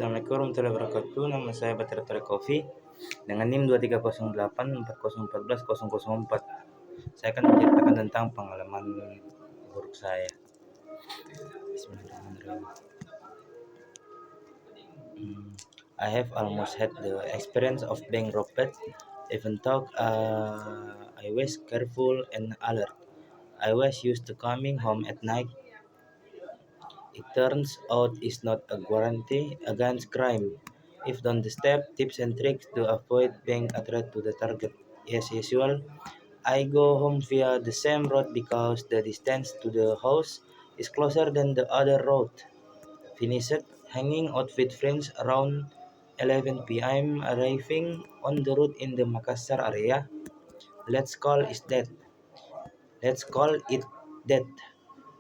Assalamualaikum warahmatullahi wabarakatuh. Nama saya Batir Tore Coffee dengan NIM 230840141004. Saya akan menceritakan tentang pengalaman buruk saya. Bismillahirrahmanirrahim. I have almost had the experience of being robbed, even though I was careful and alert. I was used to coming home at night. It turns out it's not a guarantee against crime. If don't step, tips and tricks to avoid being a threat to the target. As usual, I go home via the same road because the distance to the house is closer than the other road. Finished hanging out with friends around 11 p.m. arriving on the route in the Makassar area. Let's call it that. Let's call it that.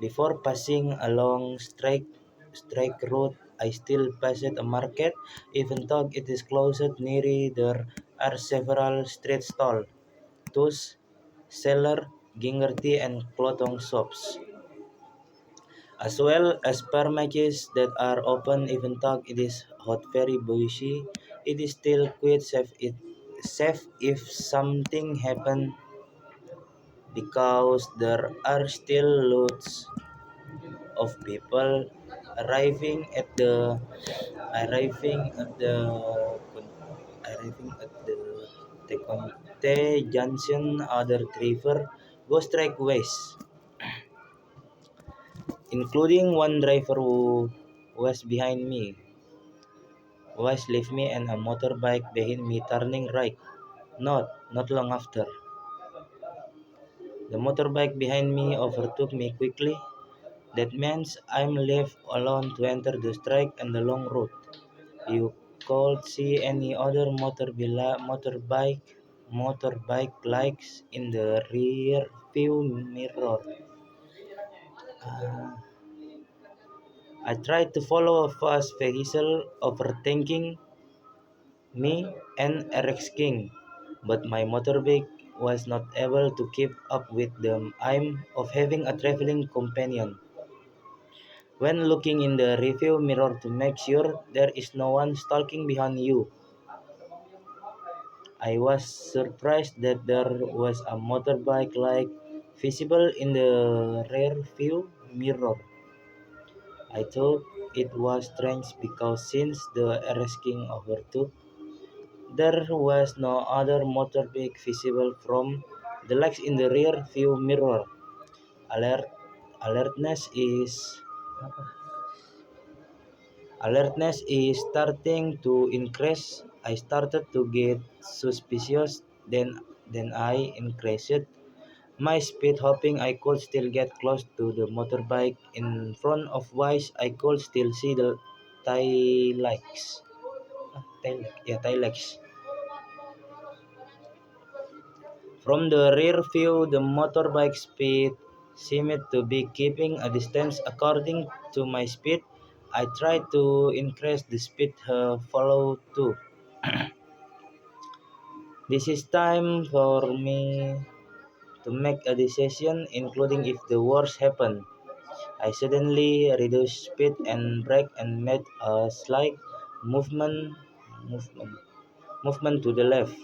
Before passing along strike road, I still passed a market, even though it is closed near there are several street stalls, thus seller, ginger tea and clothing shops, as well as supermarkets that are open even though it is hot very busy. It is still quite safe if something happen because there are still loads of people arriving at the arriving at the arriving at the Teconte Junction. Other driver go straight west, including one driver who was behind me, was left me and a motorbike behind me turning right. Not long after, the motorbike behind me overtook me quickly. That means I'm left alone to enter the strike and the long road. You could see any other motorbike lights in the rear view mirror. Uh, I tried to follow a fast vehicle overtaking me and Eric's King, but my motorbike was not able to keep up with the aim of having a traveling companion. When looking in the rearview mirror to make sure there is no one stalking behind you, I was surprised that there was a motorbike light visible in the rear view mirror. I thought it was strange because since the RS King overtook, there was no other motorbike visible from the lights in the rear view mirror. Alert, alertness is Alertness is starting to increase. I started to get suspicious. Then I increased my speed, hoping I could still get close to the motorbike in front of which I could still see the tail lights. Tail lights. From the rear view, the motorbike speed seemed to be keeping a distance according to my speed. I tried to increase the speed follow too. This is time for me to make a decision, including if the worst happen. I suddenly reduced speed and brake and made a slight movement, movement to the left.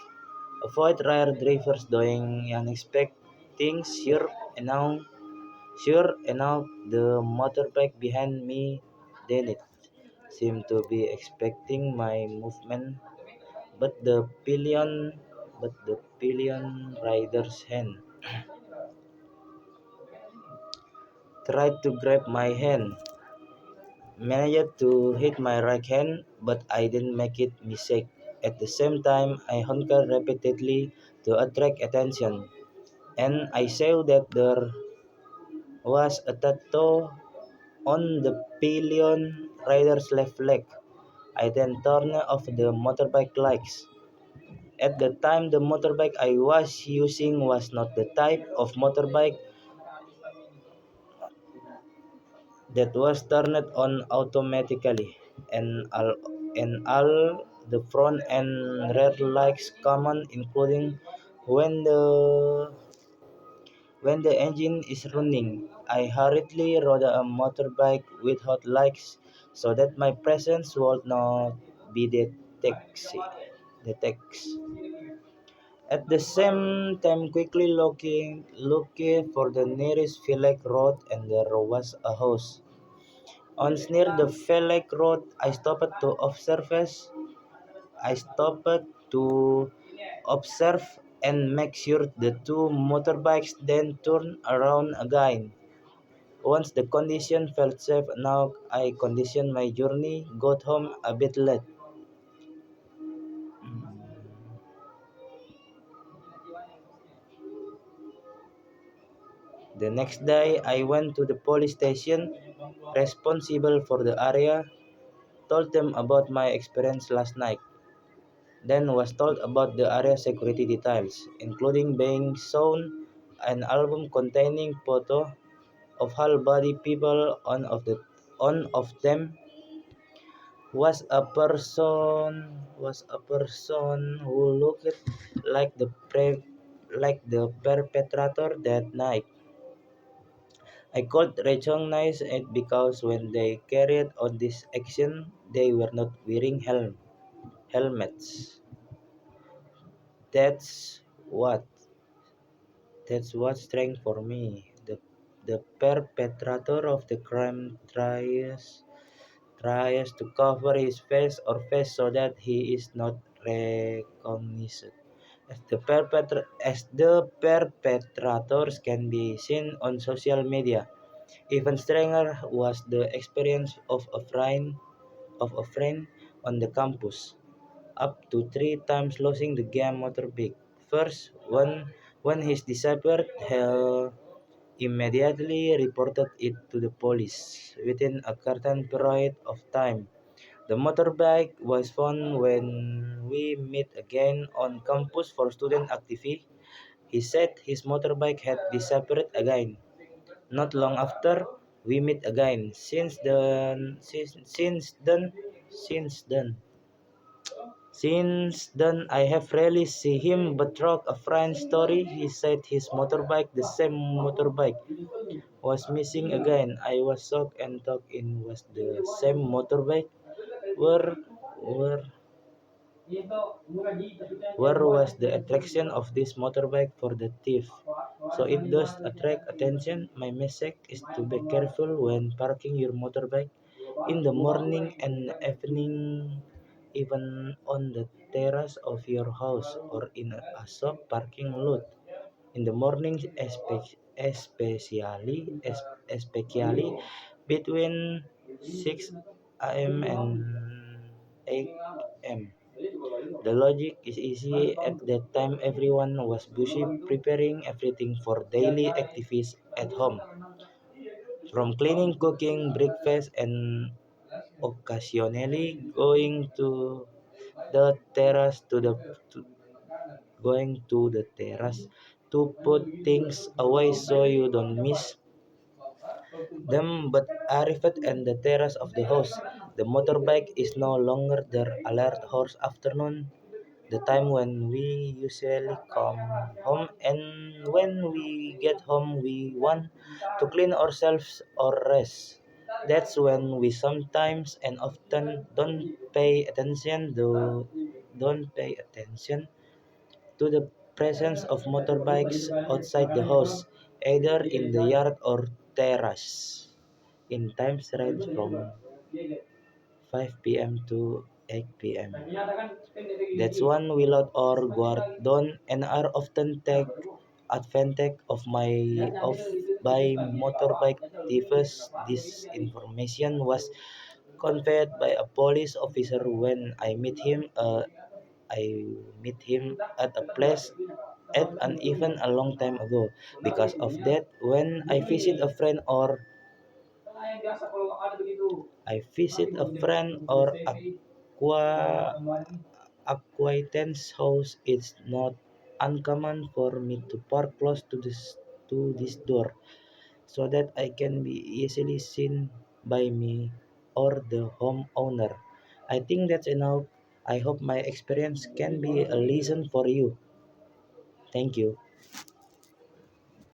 Avoid rear drivers doing unexpected things. Sure enough, the motorbike behind me didn't seem to be expecting my movement, but the pillion rider's hand tried to grab my hand, managed to hit my right hand, but I didn't make it mistake. At the same time, I honked repeatedly to attract attention, and I saw that there was a tattoo on the pillion rider's left leg. I then turned off the motorbike lights. At the time, the motorbike I was using was not the type of motorbike that was turned on automatically, and all the front and rear lights come on, including when the when the engine is running. I hurriedly rode a motorbike without lights so that my presence would not be detected. At the same time, quickly looking for the nearest Felek Road, and there was a house. Once near the Felek Road, I stopped to observe and make sure the two motorbikes then turned around again. Once the condition felt safe enough, I continued my journey, got home a bit late. The next day, I went to the police station responsible for the area, told them about my experience last night, then was told about the area security details, including being shown an album containing photo of whole body people. On of them was a person who looked like the perpetrator that night. I could recognize it because when they carried on this action, they were not wearing helmets. That's what that's what strange for me. The perpetrator of the crime tries to cover his face or face so that he is not recognized. As the perpetrators can be seen on social media. Even stranger was the experience of a friend on the campus, up to three times losing the game motorbike. First, when he disappeared, he immediately reported it to the police. Within a certain period of time, the motorbike was found when we met again on campus for student activity. He said his motorbike had disappeared again. Not long after, we met again. Since then, I have rarely seen him but through a friend's story. He said his motorbike, the same motorbike, was missing again. I was shocked and thought it was the same motorbike. Where, where, where was the attraction of this motorbike for the thief? So it does attract attention. My message is to be careful when parking your motorbike in the morning and evening, even on the terrace of your house or in a shop parking lot. In the mornings, especially between 6 a.m. and 8 a.m. The logic is easy. At that time, everyone was busy preparing everything for daily activities at home, from cleaning, cooking, breakfast, and occasionally the terrace to the to, going to the terrace to put things away so you don't miss them. But arrived at the terrace of the house, the motorbike is no longer there. Alert horse afternoon, the time when we usually come home, and when we get home we want to clean ourselves or rest. That's when we sometimes and often don't pay attention to the presence of motorbikes outside the house, either in the yard or terrace, in times range from 5 p.m. to 8 p.m. That's when Willot or Guardon and are often take advantage of by motorbike thieves. This information was conveyed by a police officer when I met him at a place at an event a long time ago. Because of that, when I visit a friend or acquaintance house, it's not uncommon for me to park close to this door so that I can be easily seen by me or the homeowner. I think that's enough. I hope my experience can be a lesson for you. Thank you.